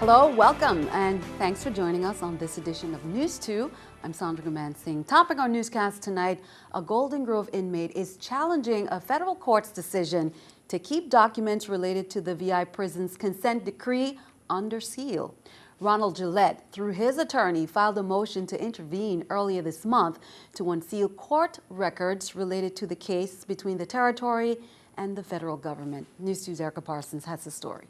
Hello, welcome, and thanks for joining us on this edition of News 2. I'm Sandra Gumansing. Topping our newscast tonight, a Golden Grove inmate is challenging a federal court's decision to keep documents related to the VI prison's consent decree under seal. Ronald Gillette, through his attorney, filed a motion to intervene earlier this month to unseal court records related to the case between the territory and the federal government. News 2's Erica Parsons has the story.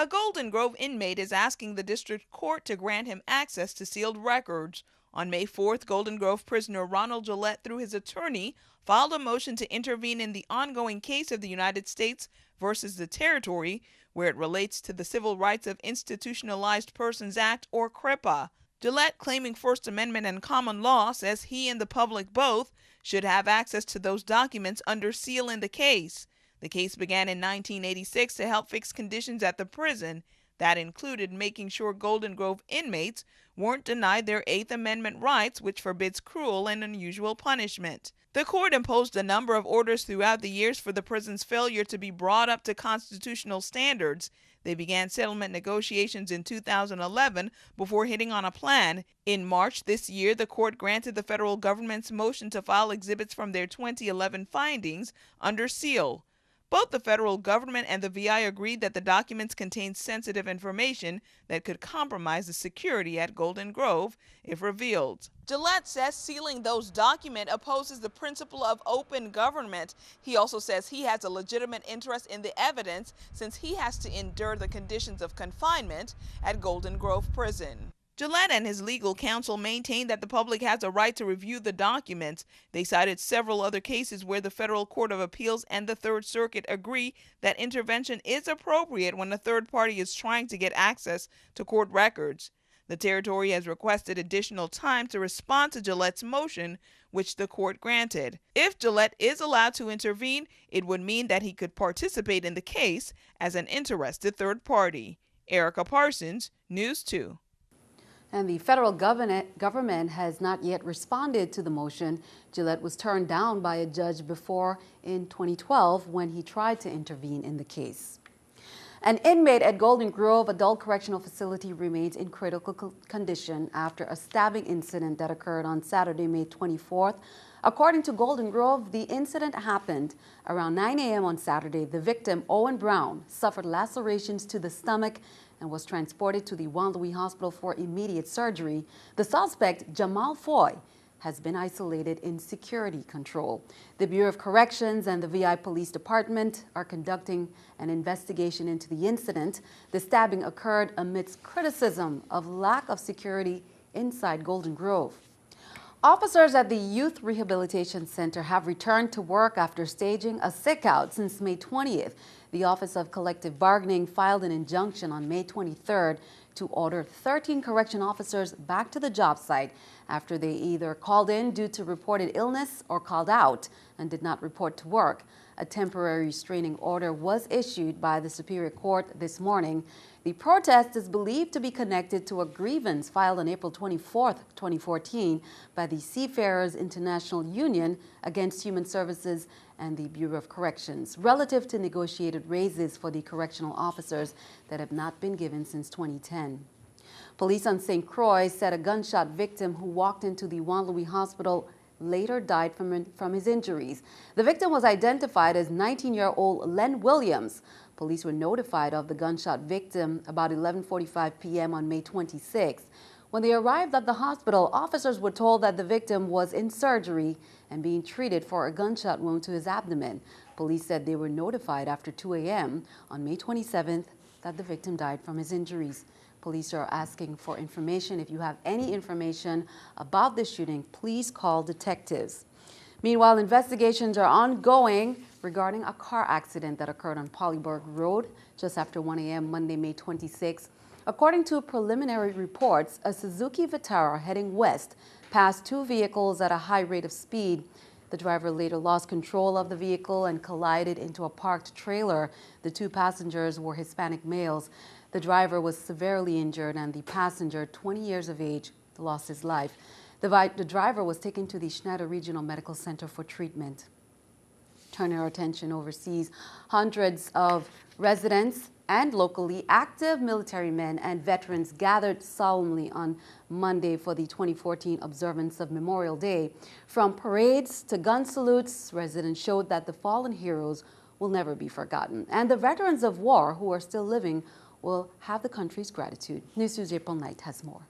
A Golden Grove inmate is asking the district court to grant him access to sealed records. On May 4th, Golden Grove prisoner Ronald Gillette, through his attorney, filed a motion to intervene in the ongoing case of the United States versus the territory, where it relates to the Civil Rights of Institutionalized Persons Act, or CRIPA. Gillette, claiming First Amendment and common law, says he and the public both should have access to those documents under seal in the case. The case began in 1986 to help fix conditions at the prison. That included making sure Golden Grove inmates weren't denied their Eighth Amendment rights, which forbids cruel and unusual punishment. The court imposed a number of orders throughout the years for the prison's failure to be brought up to constitutional standards. They began settlement negotiations in 2011 before hitting on a plan. In March this year, the court granted the federal government's motion to file exhibits from their 2011 findings under seal. Both the federal government and the VI agreed that the documents contained sensitive information that could compromise the security at Golden Grove if revealed. Gillette says sealing those documents opposes the principle of open government. He also says he has a legitimate interest in the evidence since he has to endure the conditions of confinement at Golden Grove Prison. Gillette and his legal counsel maintain that the public has a right to review the documents. They cited several other cases where the Federal Court of Appeals and the Third Circuit agree that intervention is appropriate when a third party is trying to get access to court records. The territory has requested additional time to respond to Gillette's motion, which the court granted. If Gillette is allowed to intervene, it would mean that he could participate in the case as an interested third party. Erica Parsons, News 2. And the federal government has not yet responded to the motion. Gillette was turned down by a judge before in 2012 when he tried to intervene in the case. An inmate at Golden Grove Adult Correctional Facility remains in critical condition after a stabbing incident that occurred on Saturday, May 24th. According to Golden Grove, the incident happened around 9 a.m. on Saturday. The victim, Owen Brown, suffered lacerations to the stomach and was transported to the Juan Louis Hospital for immediate surgery. The suspect, Jamal Foy, has been isolated in security control. The Bureau of Corrections and the VI Police Department are conducting an investigation into the incident. The stabbing occurred amidst criticism of lack of security inside Golden Grove. Officers at the Youth Rehabilitation Center have returned to work after staging a sick-out since May 20th. The Office of Collective Bargaining filed an injunction on May 23rd to order 13 correction officers back to the job site after they either called in due to reported illness or called out and did not report to work. A temporary restraining order was issued by the Superior Court this morning. The protest is believed to be connected to a grievance filed on April 24, 2014 by the Seafarers International Union against Human Services and the Bureau of Corrections relative to negotiated raises for the correctional officers that have not been given since 2010. Police on St. Croix said a gunshot victim who walked into the Juan Louis Hospital later died from his injuries. The victim was identified as 19-year-old Len Williams. Police were notified of the gunshot victim about 11:45 p.m. on May 26. When they arrived at the hospital, officers were told that the victim was in surgery and being treated for a gunshot wound to his abdomen. Police said they were notified after 2 a.m. on May 27th that the victim died from his injuries. Police are asking for information. If you have any information about this shooting, please call detectives. Meanwhile, investigations are ongoing regarding a car accident that occurred on Polyberg Road just after 1 a.m. Monday, May 26. According to preliminary reports, a Suzuki Vitara heading west passed two vehicles at a high rate of speed. The driver later lost control of the vehicle and collided into a parked trailer. The two passengers were Hispanic males. The driver was severely injured and the passenger, 20 years of age, lost his life. The driver was taken to the Schneider Regional Medical Center for treatment. Turning our attention overseas, hundreds of residents and locally active military men and veterans gathered solemnly on Monday for the 2014 observance of Memorial Day. From parades to gun salutes, residents showed that the fallen heroes will never be forgotten. And the veterans of war who are still living will have the country's gratitude. News April Knight has more.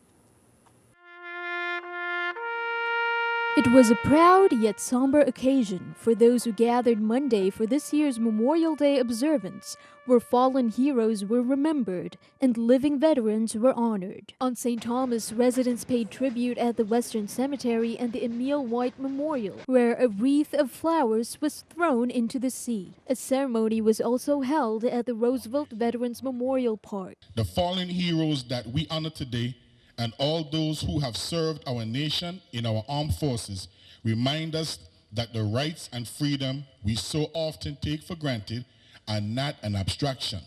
It was a proud yet somber occasion for those who gathered Monday for this year's Memorial Day observance, where fallen heroes were remembered and living veterans were honored. On St. Thomas, residents paid tribute at the Western Cemetery and the Emil White Memorial, where a wreath of flowers was thrown into the sea. A ceremony was also held at the Roosevelt Veterans Memorial Park. The fallen heroes that we honor today and all those who have served our nation in our armed forces remind us that the rights and freedom we so often take for granted are not an abstraction,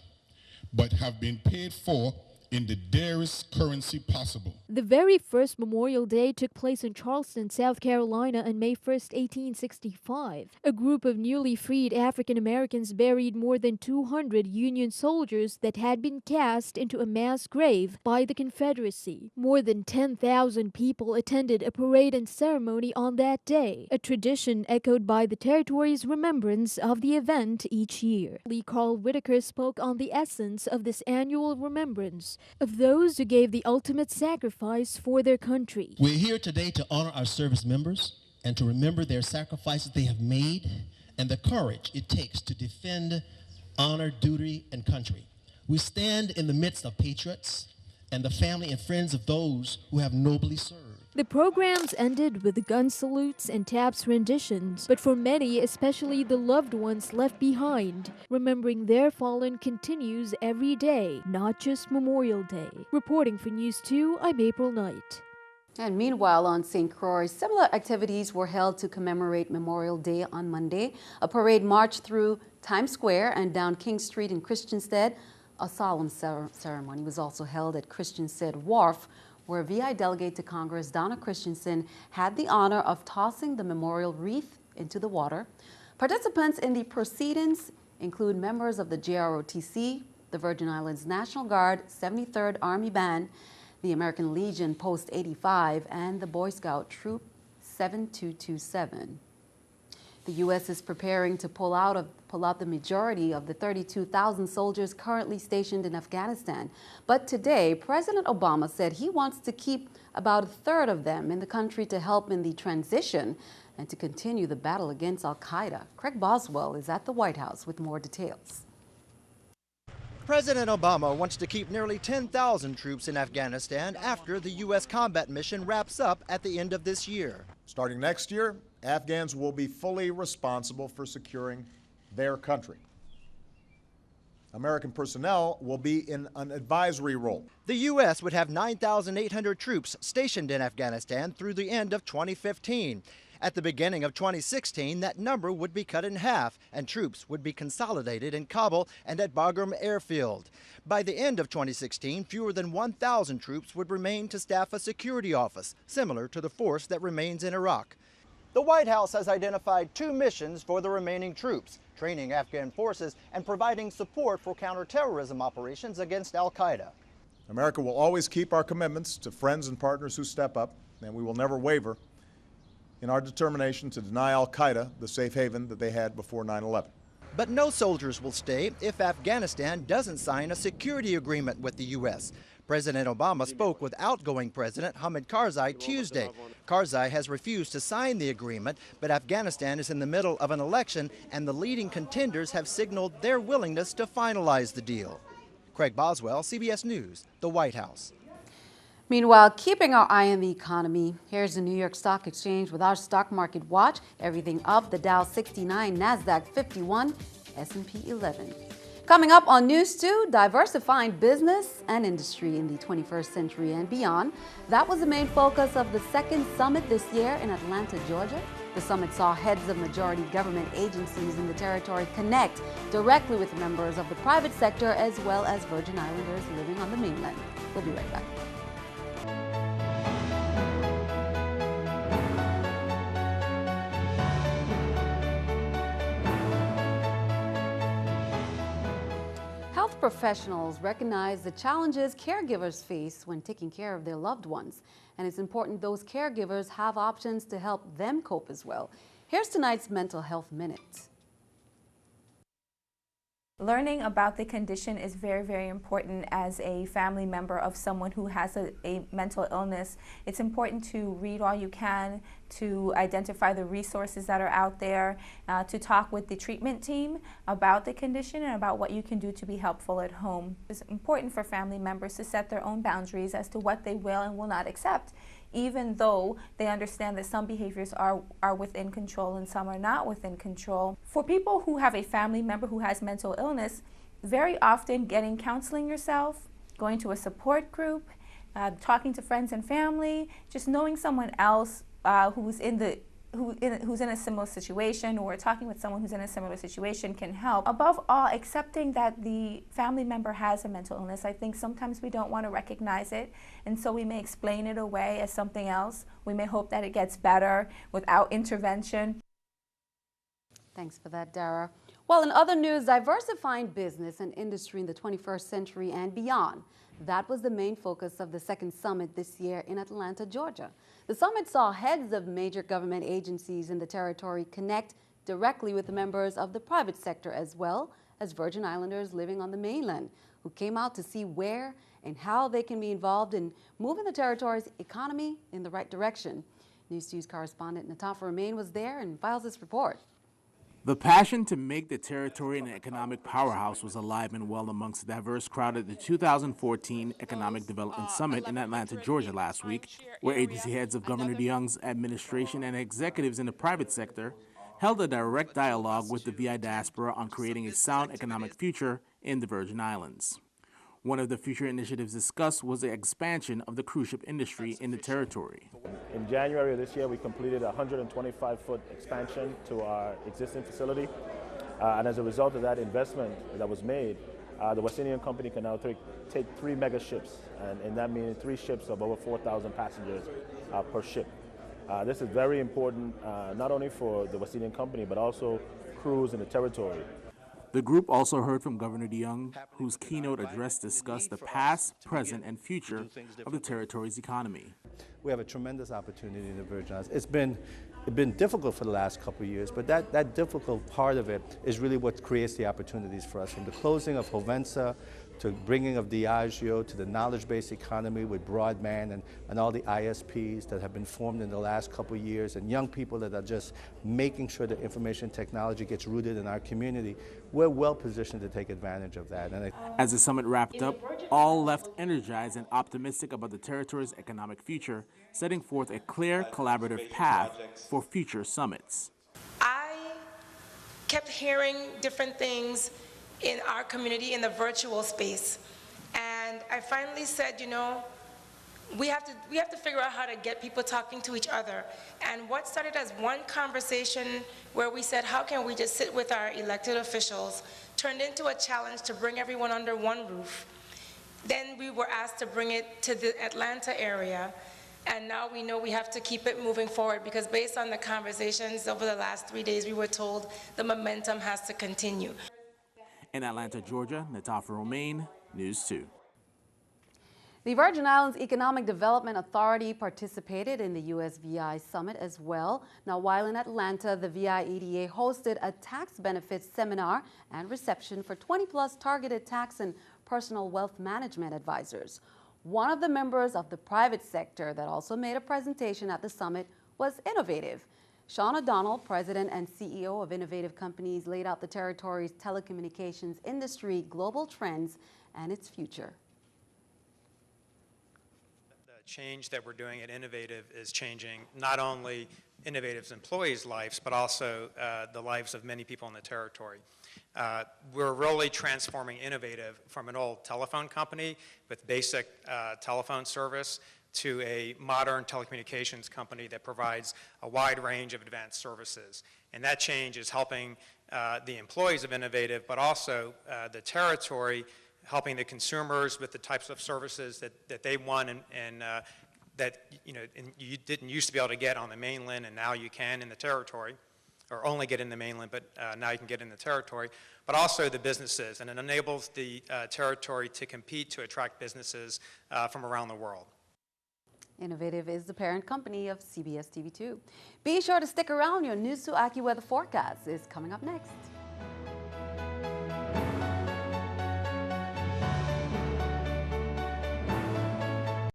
but have been paid for in the dearest currency possible. The very first Memorial Day took place in Charleston, South Carolina on May 1st, 1865. A group of newly freed African Americans buried more than 200 Union soldiers that had been cast into a mass grave by the Confederacy. More than 10,000 people attended a parade and ceremony on that day, a tradition echoed by the territory's remembrance of the event each year. Lee Carl Whitaker spoke on the essence of this annual remembrance of those who gave the ultimate sacrifice for their country. We're here today to honor our service members and to remember their sacrifices they have made and the courage it takes to defend honor, duty, and country. We stand in the midst of patriots and the family and friends of those who have nobly served. The programs ended with gun salutes and taps renditions, but for many, especially the loved ones left behind, remembering their fallen continues every day, not just Memorial Day. Reporting for News 2, I'm April Knight. And meanwhile, on St. Croix, similar activities were held to commemorate Memorial Day on Monday. A parade marched through Times Square and down King Street in Christiansted. A solemn ceremony was also held at Christiansted Wharf, where VI Delegate to Congress Donna Christensen had the honor of tossing the memorial wreath into the water. Participants in the proceedings include members of the JROTC, the Virgin Islands National Guard, 73rd Army Band, the American Legion Post 85, and the Boy Scout Troop 7227. The U.S. is preparing to pull out the majority of the 32,000 soldiers currently stationed in Afghanistan. But today, President Obama said he wants to keep about a third of them in the country to help in the transition and to continue the battle against al-Qaeda. Craig Boswell is at the White House with more details. President Obama wants to keep nearly 10,000 troops in Afghanistan after the U.S. combat mission wraps up at the end of this year. Starting next year, Afghans will be fully responsible for securing their country. American personnel will be in an advisory role. The U.S. would have 9,800 troops stationed in Afghanistan through the end of 2015. At the beginning of 2016, that number would be cut in half, and troops would be consolidated in Kabul and at Bagram Airfield. By the end of 2016, fewer than 1,000 troops would remain to staff a security office, similar to the force that remains in Iraq. The White House has identified 2 missions for the remaining troops: training Afghan forces and providing support for counterterrorism operations against al-Qaeda. America will always keep our commitments to friends and partners who step up, and we will never waver in our determination to deny al-Qaeda the safe haven that they had before 9/11. But no soldiers will stay if Afghanistan doesn't sign a security agreement with the U.S. President Obama spoke with outgoing President Hamid Karzai Tuesday. Karzai has refused to sign the agreement, but Afghanistan is in the middle of an election, and the leading contenders have signaled their willingness to finalize the deal. Craig Boswell, CBS News, the White House. Meanwhile, keeping our eye on the economy, here's the New York Stock Exchange with our stock market watch. Everything up, the Dow 69, NASDAQ 51, S&P 11. Coming up on News 2, diversifying business and industry in the 21st century and beyond. That was the main focus of the second summit this year in Atlanta, Georgia. The summit saw heads of majority government agencies in the territory connect directly with members of the private sector as well as Virgin Islanders living on the mainland. We'll be right back. Health professionals recognize the challenges caregivers face when taking care of their loved ones, and it's important those caregivers have options to help them cope as well. Here's tonight's Mental Health Minute. Learning about the condition is very, very important as a family member of someone who has a mental illness. It's important to read all you can, to identify the resources that are out there, to talk with the treatment team about the condition and about what you can do to be helpful at home. It's important for family members to set their own boundaries as to what they will and will not accept, even though they understand that some behaviors are within control and some are not within control. For people who have a family member who has mental illness, very often getting counseling yourself, going to a support group, talking to friends and family, just knowing someone else who's in a similar situation, or talking with someone who's in a similar situation can help. Above all, accepting that the family member has a mental illness. I think sometimes we don't want to recognize it, and so we may explain it away as something else. We may hope that it gets better without intervention. Thanks for that, Dara. Well, in other news, diversifying business and industry in the 21st century and beyond. That was the main focus of the second summit this year in Atlanta, Georgia. The summit saw heads of major government agencies in the territory connect directly with the members of the private sector, as well as Virgin Islanders living on the mainland, who came out to see where and how they can be involved in moving the territory's economy in the right direction. News correspondent Natafa Romain was there and files this report. The passion to make the territory an economic powerhouse was alive and well amongst the diverse crowd at the 2014 Economic Development Summit in Atlanta, Georgia last week, where agency heads of Governor DeYoung's administration and executives in the private sector held a direct dialogue with the VI diaspora on creating a sound economic future in the Virgin Islands. One of the future initiatives discussed was the expansion of the cruise ship industry in the territory. In January of this year, we completed a 125-foot expansion to our existing facility. And as a result of that investment that was made, the West Indian Company can now take 3 mega ships, and that means 3 ships of over 4,000 passengers per ship. This is very important, not only for the West Indian Company, but also crews in the territory. The group also heard from Governor DeYoung, whose keynote address discussed the past, present, and future of the territory's economy. We have a tremendous opportunity in the Virgin Islands. It's been difficult for the last couple of years, but that difficult part of it is really what creates the opportunities for us. From the closing of Hovensa, to bringing of Diageo, to the knowledge-based economy with broadband and all the ISPs that have been formed in the last couple of years, and young people that are just making sure that information technology gets rooted in our community, we're well positioned to take advantage of that. As the summit wrapped up, all left energized and optimistic about the territory's economic future, setting forth a clear collaborative path for future summits. I kept hearing different things in our community in the virtual space, and I finally said, you know, we have to figure out how to get people talking to each other. And what started as one conversation where we said, how can we just sit with our elected officials, turned into a challenge to bring everyone under one roof. Then we were asked to bring it to the Atlanta area, and now we know we have to keep it moving forward, because based on the conversations over the last 3 days, we were told the momentum has to continue. In Atlanta, Georgia, Natafa Romain, News 2. The Virgin Islands Economic Development Authority participated in the USVI Summit as well. Now, while in Atlanta, the VI EDA hosted a tax benefits seminar and reception for 20-plus targeted tax and personal wealth management advisors. One of the members of the private sector that also made a presentation at the summit was Innovative. Sean O'Donnell, president and CEO of Innovative Companies, laid out the territory's telecommunications industry, global trends, and its future. The change that we're doing at Innovative is changing not only Innovative's employees' lives, but also the lives of many people in the territory. We're really transforming Innovative from an old telephone company with basic telephone service to a modern telecommunications company that provides a wide range of advanced services. And that change is helping the employees of Innovative, but also the territory, helping the consumers with the types of services that they want and that you didn't used to be able to get on the mainland, and now you can in the territory. or only get in the mainland, but now you can get in the territory, but also the businesses, and it enables the territory to compete to attract businesses from around the world. Innovative is the parent company of CBS TV2. Be sure to stick around. Your News to AccuWeather forecast is coming up next.